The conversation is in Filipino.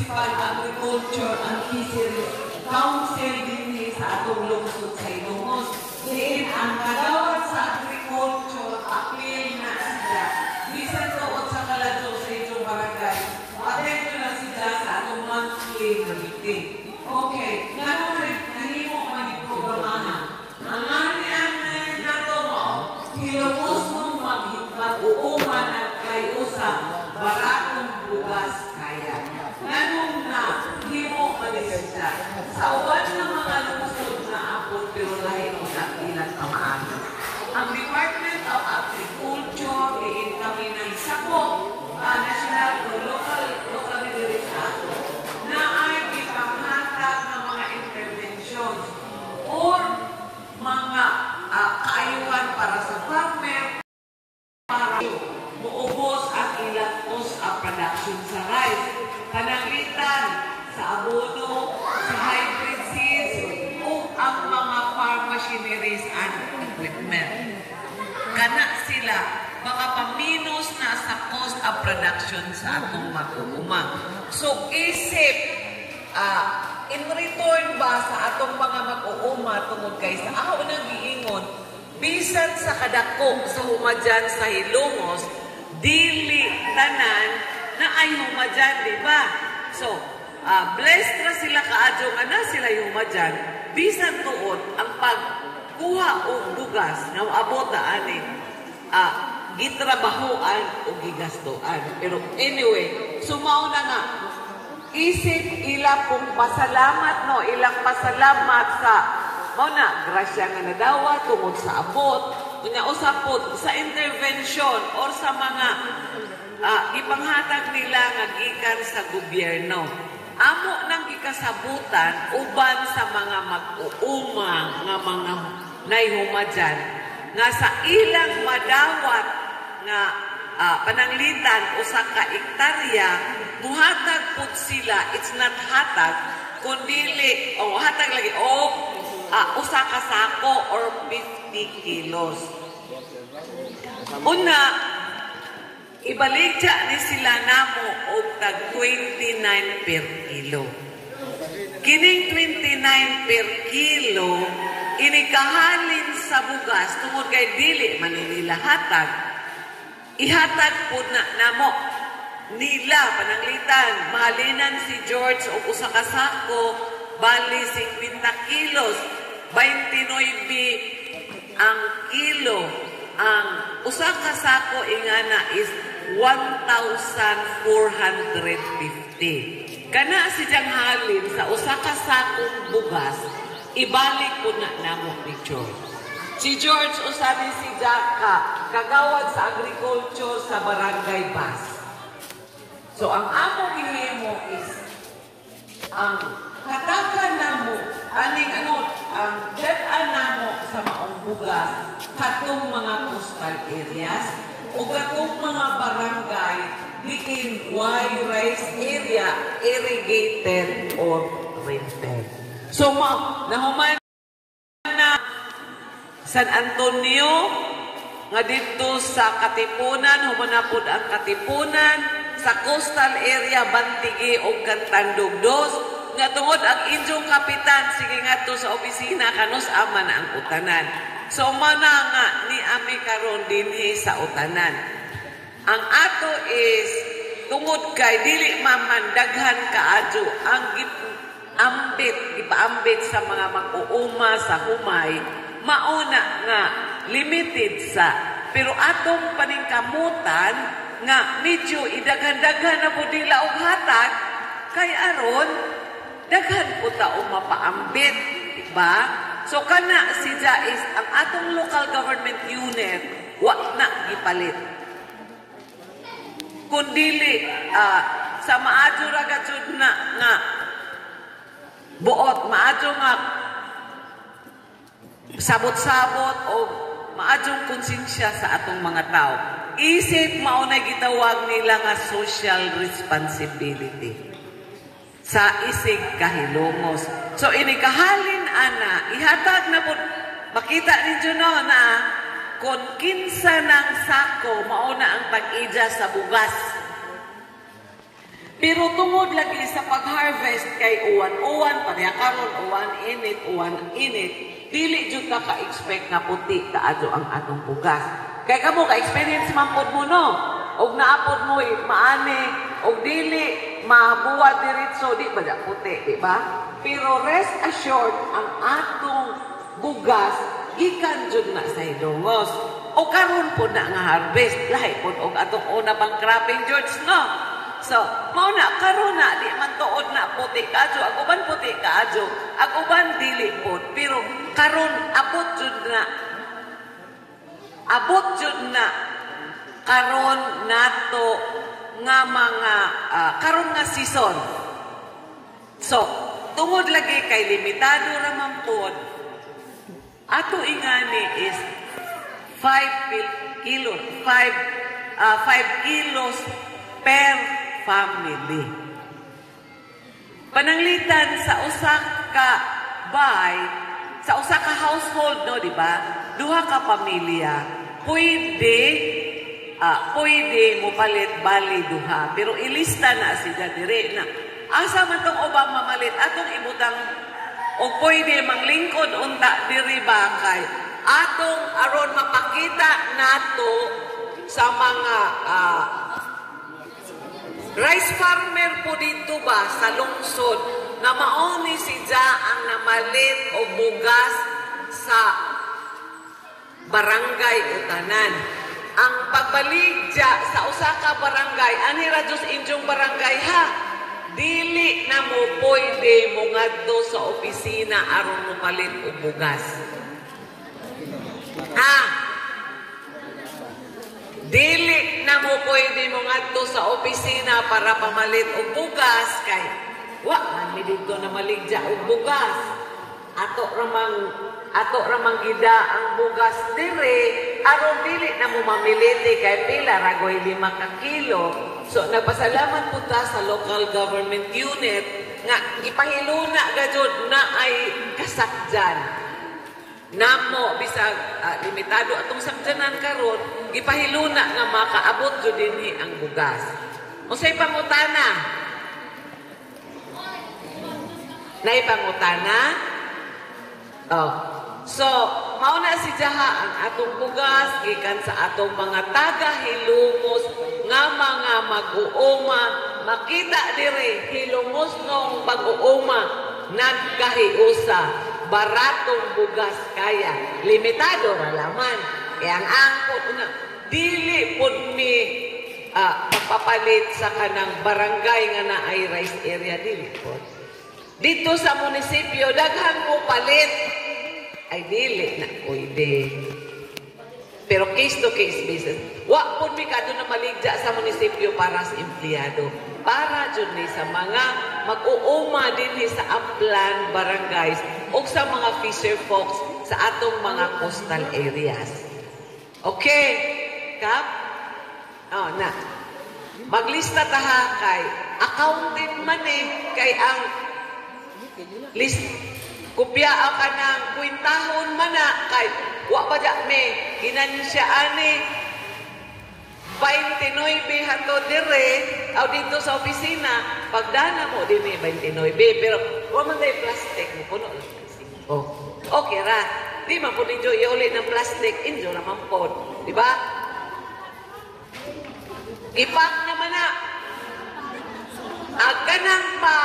Municipal Agriculture and Fisheries Council din sa atong lungsod sa Ilongos. Diin ang kadawat sa agriculture, appeal na sila. Bisan tuot sa kaladyo sa inyong barangay. Attend na sila sa atong monthly meeting. Okay, ngayon rin, nahimo man yung programahan. Ang ang nato mo, Ilongos mong mag-uuman at kayo sa baratong bugas kaya. Ngayon na, himo malisita. Sa uwan ng mga lungsod na apod pero lahi mo sa ilang kamaan. Ang Department of Agriculture, diin kami ng sakop, national o local administration, na ay ipanghatag ng mga interventions or mga kaayuhan para sa farmer para muubos ang ilang cost of production sa rice, pananglitan sa abono, sa hybrid seeds, o ang mga farm machineries and equipment. Kana sila, baka paminus na sa cost of production sa atong mag-uuma. So, isip, in return ba sa atong mga mag-uuma tungod kay sa ako nang giingon, bisan sa kadako sa humadyan sa Ilongos, dili tanan na ay humadyan, di ba? So, blessed na sila kaadyo nga na sila humadyan, bisan tuod ang pagkuha o bugas na abot na ani, gitrabahoan o gigastoan. Pero anyway, sumao na nga, isip ila kung pasalamat, no? Ilang pasalamat sa na, grasya nga nadawa tungod sa abot, kunya usapot sa intervention or sa mga ipanghatag nila nga gikan sa gobyerno. Amo nang gikasabutan uban sa mga mag-uuma nga mga nayhumadyan nga sa ilang madawat nga pananglitan usa ka ektarya muhatag pud sila, it's not hatag kundi hatag lagi usa ka sako or 50 kilos. Una, ibaligya ni sila namo og tag 29 per kilo. Kining 29 per kilo, inikahalin sa bugas tungod kay dili man nila hatag. Ihatag po na namo nila pananglitan. Mahalinan si George og usa ka sako, bali 50 kilos, 29 ang kilo. Ang usa ka sako ingana is 1,450. Kana si halin sa usa ka sakong bugas, ibalik po na namo ni George. Si George usabi si Jaka, kagawad sa agriculture sa Barangay Bas. So ang amo gihimo is ang katakan namo aning ang dead-an namo sa maong bugas katong mga coastal areas o katong mga barangay diin wide rice area irrigated or rented. So nahuman na San Antonio nga dito sa Katipunan, humanapod ang Katipunan, sa coastal area Bantigi o Cantandugdos, nga tungod ang inyong kapitan, sige nga to sa opisina, kanus aman ang utanan. So mana nga ni ami karon dinhi sa utanan. Ang ato is, tungod kay dili mamandaghan kaadyo, ang ipaambit sa mga mag-uuma sa humay, mauna nga limited sa pero atong paningkamutan nga medyo idaghan-daghan na po nila og hatag kay aron daghan po ta mapaambit, diba? So kana si Jais ang atong local government unit wa na gipalit kundili sa maadyo ra gud na nga buot maadyo nga sabot-sabot o maadyong konsensya sa atong mga tao. Isip mao na gitawag nila nga social responsibility sa isig kahilomos. So inikahalin ana, ihatag na po, makita ninyo no na kung kinsa ng sako mao na ang pag-ija sa bugas. Pero tungod lagi sa pag-harvest kay uwan-uwan, pareha karon uwan init, dili jud ka ka-expect na puti kaadto ang atong bugas. Kay kamo ka-experience man pod mo no, og naapod mo maani, og dili mabuwa diretso di ba puti, di ba? Pero rest assured ang atong bugas gikan jud na sa dungos. O karon po na nga harvest, lahi po og atong una pang cropping George no. So, mao na karon na di man tuod na puti kaadyo, aguban puti kaadyo, aguban dili po. Pero karon abot jud na karon nato nga mga karon nga season. So, tungod lagi kay limitado ra man pod, ato ingani is 5 kilos per family. Pananglitan sa usa ka sa usa ka household no, di ba? Duha ka pamilya, pwede mo palit bali duha, pero ilista na siya dire na asa man tong ubang mamalit atong ibutang o pwede manglingkod unta diri ba kay atong aron mapakita nato sa mga rice farmer po dito ba sa lungsod na mauni siya ang namalit o bugas sa barangay utanan. Ang pagbaligya sa usa ka barangay, anira Diyos inyong barangay ha, dili na mo pwede mo ngadto sa opisina aron mo palit o bugas. Ha? Dili na mo pwede mo ngadto sa opisina para pamalit og bugas kay wa man mi dito na maligya og bugas. Ato ramang gida ang bugas dire aron dili na mo mamiliti kay pila ragoy 5 ka kilo. So nagpasalamat po ta sa local government unit nga ipahiluna gajud na ay kasakjan. Namo bisag limitado atong sabjanan karon gipahiluna nga makaabot jud dinhi ang bugas. Unsay pangutana? Nay pangutana? Oh. So, mao na si Jaha ang atong bugas gikan sa atong mga taga-hilumos nga mga mag-uuma makita diri hilumos nung pag-uuma nagkahiusa. Baratong bugas kaya. Limitado ra laman. Kaya ang angkot na, dili po mi magpapalit sa kanang barangay nga na ay rice area. Dili po. Dito sa munisipyo, daghang mo palit. Ay dili na pwede. Pero case to case basis. Wa po mi kadto na maligya sa munisipyo para sa empleyado. Para dyan ni sa mga mag-uuma din sa upland barangays o sa mga fisher folks sa atong mga coastal areas. Okay? Kap? Oh, na. Maglista taha kay accountant man kay ang list kupya ka ng kwintahon man kay wa pa dya me ginansya ani 29 hato dire aw dito sa opisina pagdana mo din 29 pero wa man day plastic mo puno oh okay ra di man po ninyo iuli ng plastic injo naman po di ba ipak naman na agkanang pa